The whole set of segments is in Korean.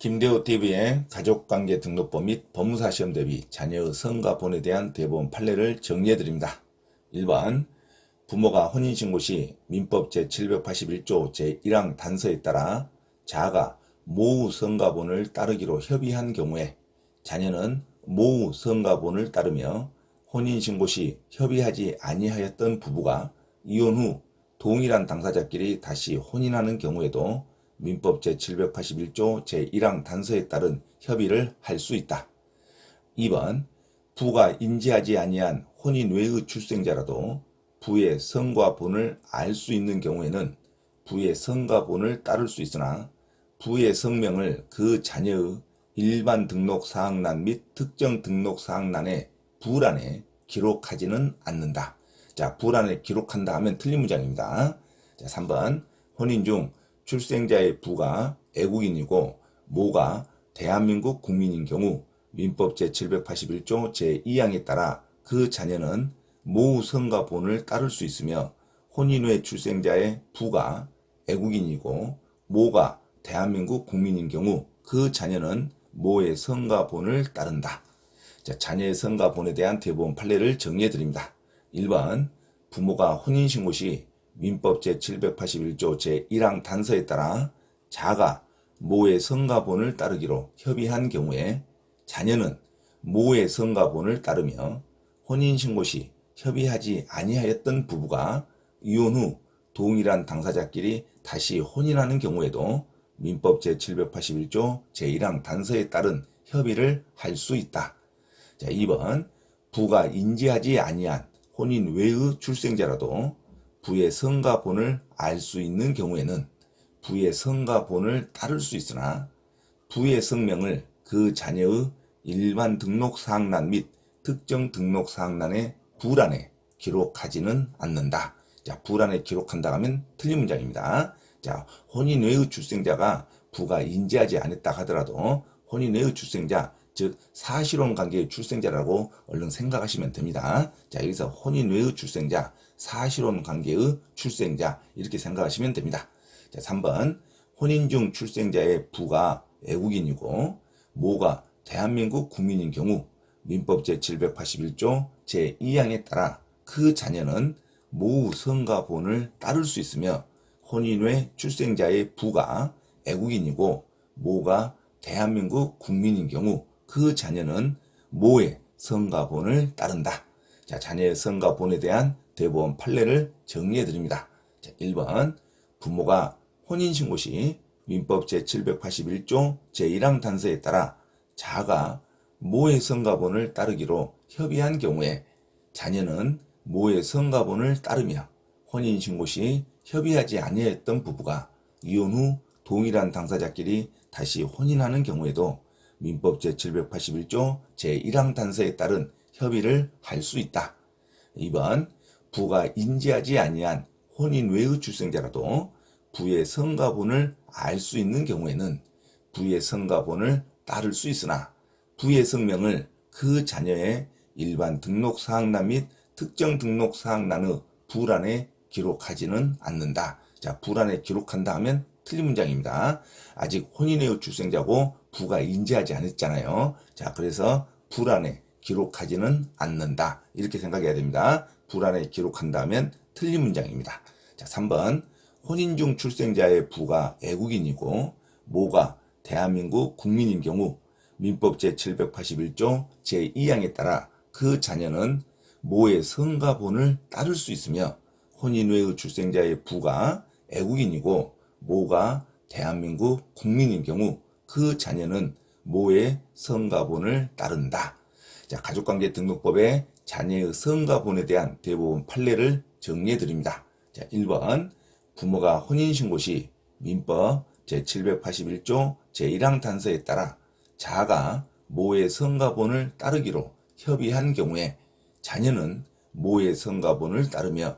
김대호TV의 가족관계 등록법 및 법무사 시험 대비 자녀의 성과 본에 대한 대법원 판례를 정리해드립니다. 1번 부모가 혼인신고 시 민법 제781조 제1항 단서에 따라 자아가 모후 성과본을 따르기로 협의한 경우에 자녀는 모후 성과본을 따르며 혼인신고 시 협의하지 아니하였던 부부가 이혼 후 동일한 당사자끼리 다시 혼인하는 경우에도 민법 제781조 제1항 단서에 따른 협의를 할 수 있다. 2번 부가 인지하지 아니한 혼인 외의 출생자라도 부의 성과 본을 알 수 있는 경우에는 부의 성과 본을 따를 수 있으나 부의 성명을 그 자녀의 일반 등록 사항란 및 특정 등록 사항란의 부란에 기록하지는 않는다. 자, 부란에 기록한다 하면 틀린 문장입니다. 자, 3번 혼인 중 출생자의 부가 애국인이고 모가 대한민국 국민인 경우 민법 제781조 제2항에 따라 그 자녀는 모후 성과 본을 따를 수 있으며 혼인 후의 출생자의 부가 애국인이고 모가 대한민국 국민인 경우 그 자녀는 모의 성과 본을 따른다. 자, 자녀의 성과 본에 대한 대법원 판례를 정리해 드립니다. 1번 부모가 혼인신고 시 민법 제781조 제1항 단서에 따라 자가 모의 성과본을 따르기로 협의한 경우에 자녀는 모의 성과본을 따르며 혼인신고 시 협의하지 아니하였던 부부가 이혼 후 동일한 당사자끼리 다시 혼인하는 경우에도 민법 제781조 제1항 단서에 따른 협의를 할 수 있다. 자, 2번 부가 인지하지 아니한 혼인 외의 출생자라도 부의 성과 본을 알 수 있는 경우에는 부의 성과 본을 따를 수 있으나 부의 성명을 그 자녀의 일반 등록 사항란 및 특정 등록 사항란의 부란에 기록하지는 않는다. 자, 부란에 기록한다 하면 틀린 문장입니다. 자, 혼인 외의 출생자가 부가 인지하지 않았다 하더라도 혼인 외의 출생자, 즉 사실혼 관계의 출생자라고 얼른 생각하시면 됩니다. 자, 여기서 혼인 외의 출생자, 사실혼 관계의 출생자 이렇게 생각하시면 됩니다. 자, 3번 혼인 중 출생자의 부가 애국인이고 모가 대한민국 국민인 경우 민법 제781조 제2항에 따라 그 자녀는 모후 성과 본을 따를 수 있으며 혼인 후의 출생자의 부가 애국인이고 모가 대한민국 국민인 경우 그 자녀는 모의 성과 본을 따른다. 자, 자녀의 성과 본에 대한 대법원 판례를 정리해 드립니다. 자, 1번 부모가 혼인신고 시 민법 제781조 제1항 단서에 따라 자가 모의 성과 본을 따르기로 협의한 경우에 자녀는 모의 성과 본을 따르며 혼인신고 시 협의하지 아니했던 부부가 이혼 후 동일한 당사자끼리 다시 혼인하는 경우에도 민법 제781조 제1항 단서에 따른 협의를 할 수 있다. 2번 부가 인지하지 아니한 혼인 외의 출생자라도 부의 성과 본을 알 수 있는 경우에는 부의 성과 본을 따를 수 있으나 부의 성명을 그 자녀의 일반 등록 사항란 및 특정 등록 사항란의 부란에 기록하지는 않는다. 자, 부란에 기록한다 하면 틀린 문장입니다. 아직 혼인의 출생자고 부가 인지하지 않았잖아요. 자, 그래서 부란에 기록하지는 않는다. 이렇게 생각해야 됩니다. 부란에 기록한다면 틀린 문장입니다. 자, 3번 혼인 중 출생자의 부가 애국인이고 모가 대한민국 국민인 경우 민법 제781조 제2항에 따라 그 자녀는 모의 성과 본을 따를 수 있으며 혼인 외의 출생자의 부가 애국인이고 모가 대한민국 국민인 경우 그 자녀는 모의 성과 본을 따른다. 자, 가족관계 등록법의 자녀의 성과 본에 대한 대법원 판례를 정리해 드립니다. 자, 1번 부모가 혼인신고 시 민법 제781조 제1항 단서에 따라 자가 모의 성과 본을 따르기로 협의한 경우에 자녀는 모의 성과 본을 따르며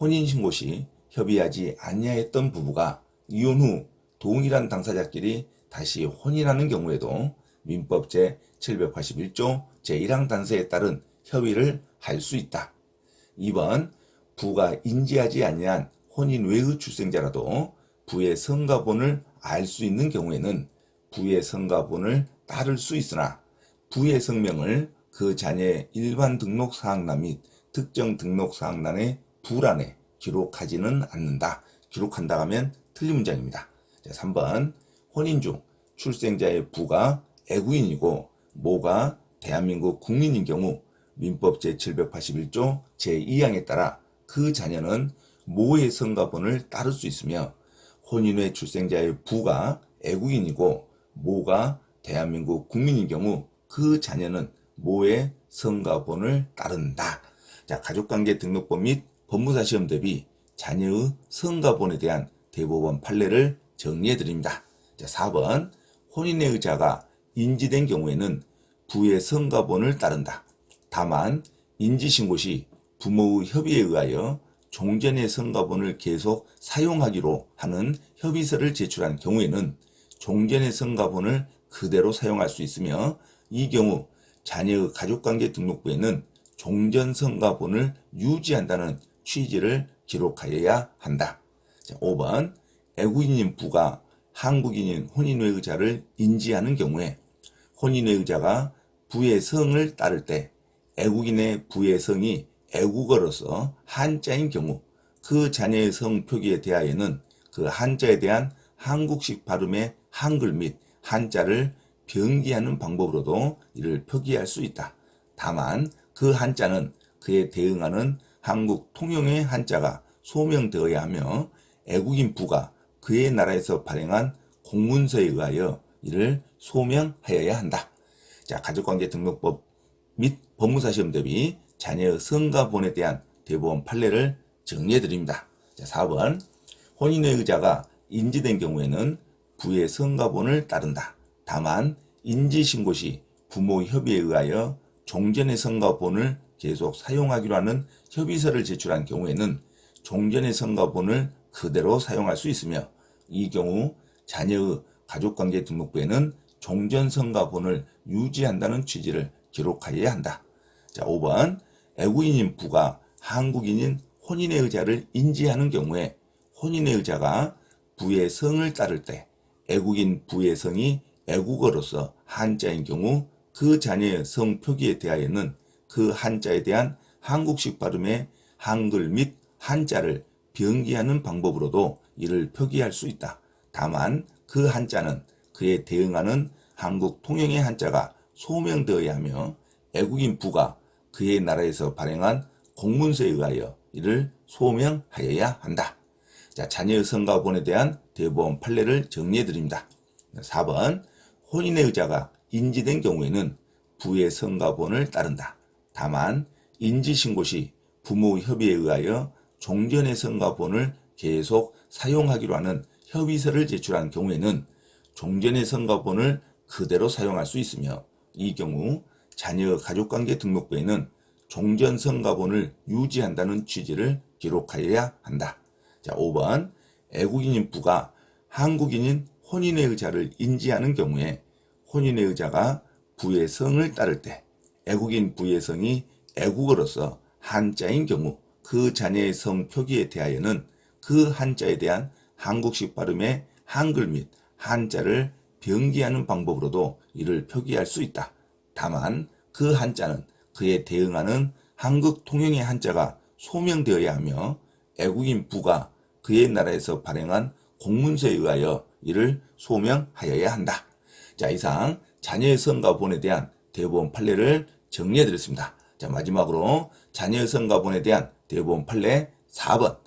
혼인신고 시 협의하지 아니하였던 부부가 이혼 후 동일한 당사자끼리 다시 혼인하는 경우에도 민법 제781조 제1항 단서에 따른 협의를 할 수 있다. 2번 부가 인지하지 아니한 혼인 외의 출생자라도 부의 성과 본을 알 수 있는 경우에는 부의 성과본을 따를 수 있으나 부의 성명을 그 자녀의 일반 등록사항란 및 특정 등록사항란의 부란에 기록하지는 않는다. 기록한다 하면 틀린 문장입니다. 자, 3번 혼인 중 출생자의 부가 애구인이고 모가 대한민국 국민인 경우 민법 제781조 제2항에 따라 그 자녀는 모의 성과본을 따를 수 있으며 혼인 후에 출생자의 부가 애국인이고 모가 대한민국 국민인 경우 그 자녀는 모의 성과본을 따른다. 자, 가족관계 등록법 및 법무사 시험 대비 자녀의 성과본에 대한 대법원 판례를 정리해 드립니다. 자, 4번 혼인의 의자가 인지된 경우에는 부의 성과본을 따른다. 다만 인지신고 시 부모의 협의에 의하여 종전의 성과본을 계속 사용하기로 하는 협의서를 제출한 경우에는 종전의 성과본을 그대로 사용할 수 있으며 이 경우 자녀의 가족관계 등록부에는 종전 성과본을 유지한다는 취지를 기록하여야 한다. 자, 5번 애국인인 부가 한국인인 혼인의 의자를 인지하는 경우에 혼인의 의자가 부의 성을 따를 때 애국인의 부의 성이 애국어로서 한자인 경우 그 자녀의 성 표기에 대하여는 그 한자에 대한 한국식 발음의 한글 및 한자를 병기하는 방법으로도 이를 표기할 수 있다. 다만 그 한자는 그에 대응하는 한국 통용의 한자가 소명되어야 하며 애국인 부가 그의 나라에서 발행한 공문서에 의하여 이를 소명하여야 한다. 자, 가족관계 등록법 및 법무사 시험 대비 자녀의 성과본에 대한 대법원 판례를 정리해 드립니다. 자, 4번 혼인의 의자가 인지된 경우에는 부의 성과본을 따른다. 다만 인지신고 시 부모 협의에 의하여 종전의 성과본을 계속 사용하기로 하는 협의서를 제출한 경우에는 종전의 성과본을 그대로 사용할 수 있으며 이 경우 자녀의 가족관계 등록부에는 종전 성과본을 유지한다는 취지를 기록하여야 한다. 자, 5번 애국인인 부가 한국인인 혼인의 의자를 인지하는 경우에 혼인의 의자가 부의 성을 따를 때 애국인 부의 성이 애국어로서 한자인 경우 그 자녀의 성 표기에 대하여는 그 한자에 대한 한국식 발음의 한글 및 한자를 병기하는 방법으로도 이를 표기할 수 있다. 다만 그 한자는 그에 대응하는 한국 통용의 한자가 소명되어야 하며 애국인 부가 그의 나라에서 발행한 공문서에 의하여 이를 소명하여야 한다. 자, 자녀의 성과본에 대한 대법원 판례를 정리해 드립니다. 4번 혼인의 의자가 인지된 경우에는 부의 성과본을 따른다. 다만 인지신고 시 부모 협의에 의하여 종전의 성과본을 계속 사용하기로 하는 협의서를 제출한 경우에는 종전의 성과본을 그대로 사용할 수 있으며 이 경우 자녀 가족관계 등록부에는 종전 성과본을 유지한다는 취지를 기록하여야 한다. 자, 5번 애국인인 부가 한국인인 혼인의 의자를 인지하는 경우에 혼인의 의자가 부의 성을 따를 때 애국인 부의 성이 애국어로서 한자인 경우 그 자녀의 성 표기에 대하여는 그 한자에 대한 한국식 발음의 한글 및 한자를 병기하는 방법으로도 이를 표기할 수 있다. 다만 그 한자는 그에 대응하는 한국 통용의 한자가 소명되어야 하며 애국인 부가 그의 나라에서 발행한 공문서에 의하여 이를 소명하여야 한다. 자, 이상 자녀의 성과본에 대한 대법원 판례를 정리해 드렸습니다. 자, 마지막으로 자녀의 성과본에 대한 대법원 판례 4번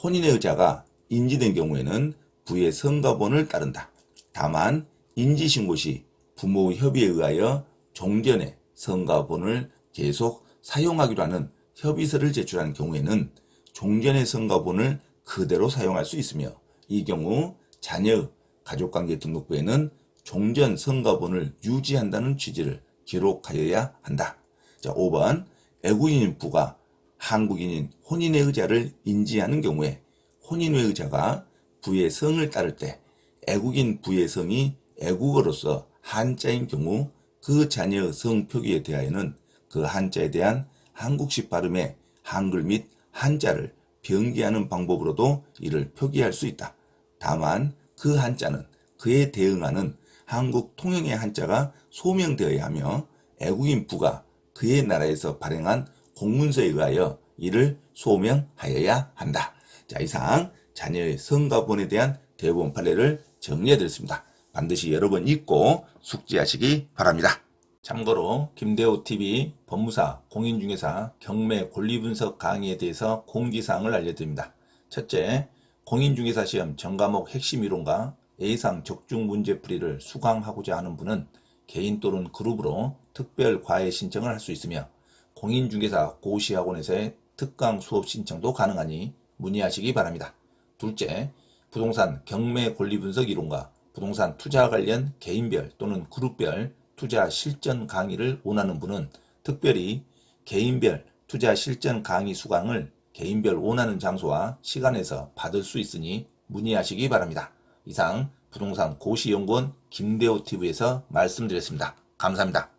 혼인의 의자가 인지된 경우에는 부의 성과본을 따른다. 다만 인지신고 시 부모 협의에 의하여 종전의 성과본을 계속 사용하기로 하는 협의서를 제출한 경우에는 종전의 성과본을 그대로 사용할 수 있으며 이 경우 자녀 가족관계 등록부에는 종전 성과본을 유지한다는 취지를 기록하여야 한다. 자, 5번 애국인인 부가 한국인인 혼인의 의자를 인지하는 경우에 혼인의 의자가 부의 성을 따를 때 애국인 부의 성이 애국어로서 한자인 경우 그 자녀의 성 표기에 대하여는 그 한자에 대한 한국식 발음의 한글 및 한자를 병기하는 방법으로도 이를 표기할 수 있다. 다만 그 한자는 그에 대응하는 한국 통영의 한자가 소명되어야 하며 애국인 부가 그의 나라에서 발행한 공문서에 의하여 이를 소명하여야 한다. 자, 이상 자녀의 성가본에 대한 대법원 판례를 정리해드렸습니다. 반드시 여러 번 읽고 숙지하시기 바랍니다. 참고로 김대호TV 법무사, 공인중개사, 경매 권리분석 강의에 대해서 공지사항을 알려드립니다. 첫째, 공인중개사 시험 전과목 핵심 이론과 A상 적중 문제풀이를 수강하고자 하는 분은 개인 또는 그룹으로 특별 과외 신청을 할 수 있으며 공인중개사 고시학원에서의 특강 수업 신청도 가능하니 문의하시기 바랍니다. 둘째, 부동산 경매 권리분석 이론과 부동산 투자 관련 개인별 또는 그룹별 투자 실전 강의를 원하는 분은 특별히 개인별 투자 실전 강의 수강을 개인별 원하는 장소와 시간에서 받을 수 있으니 문의하시기 바랍니다. 이상 부동산 고시연구원 김대호TV에서 말씀드렸습니다. 감사합니다.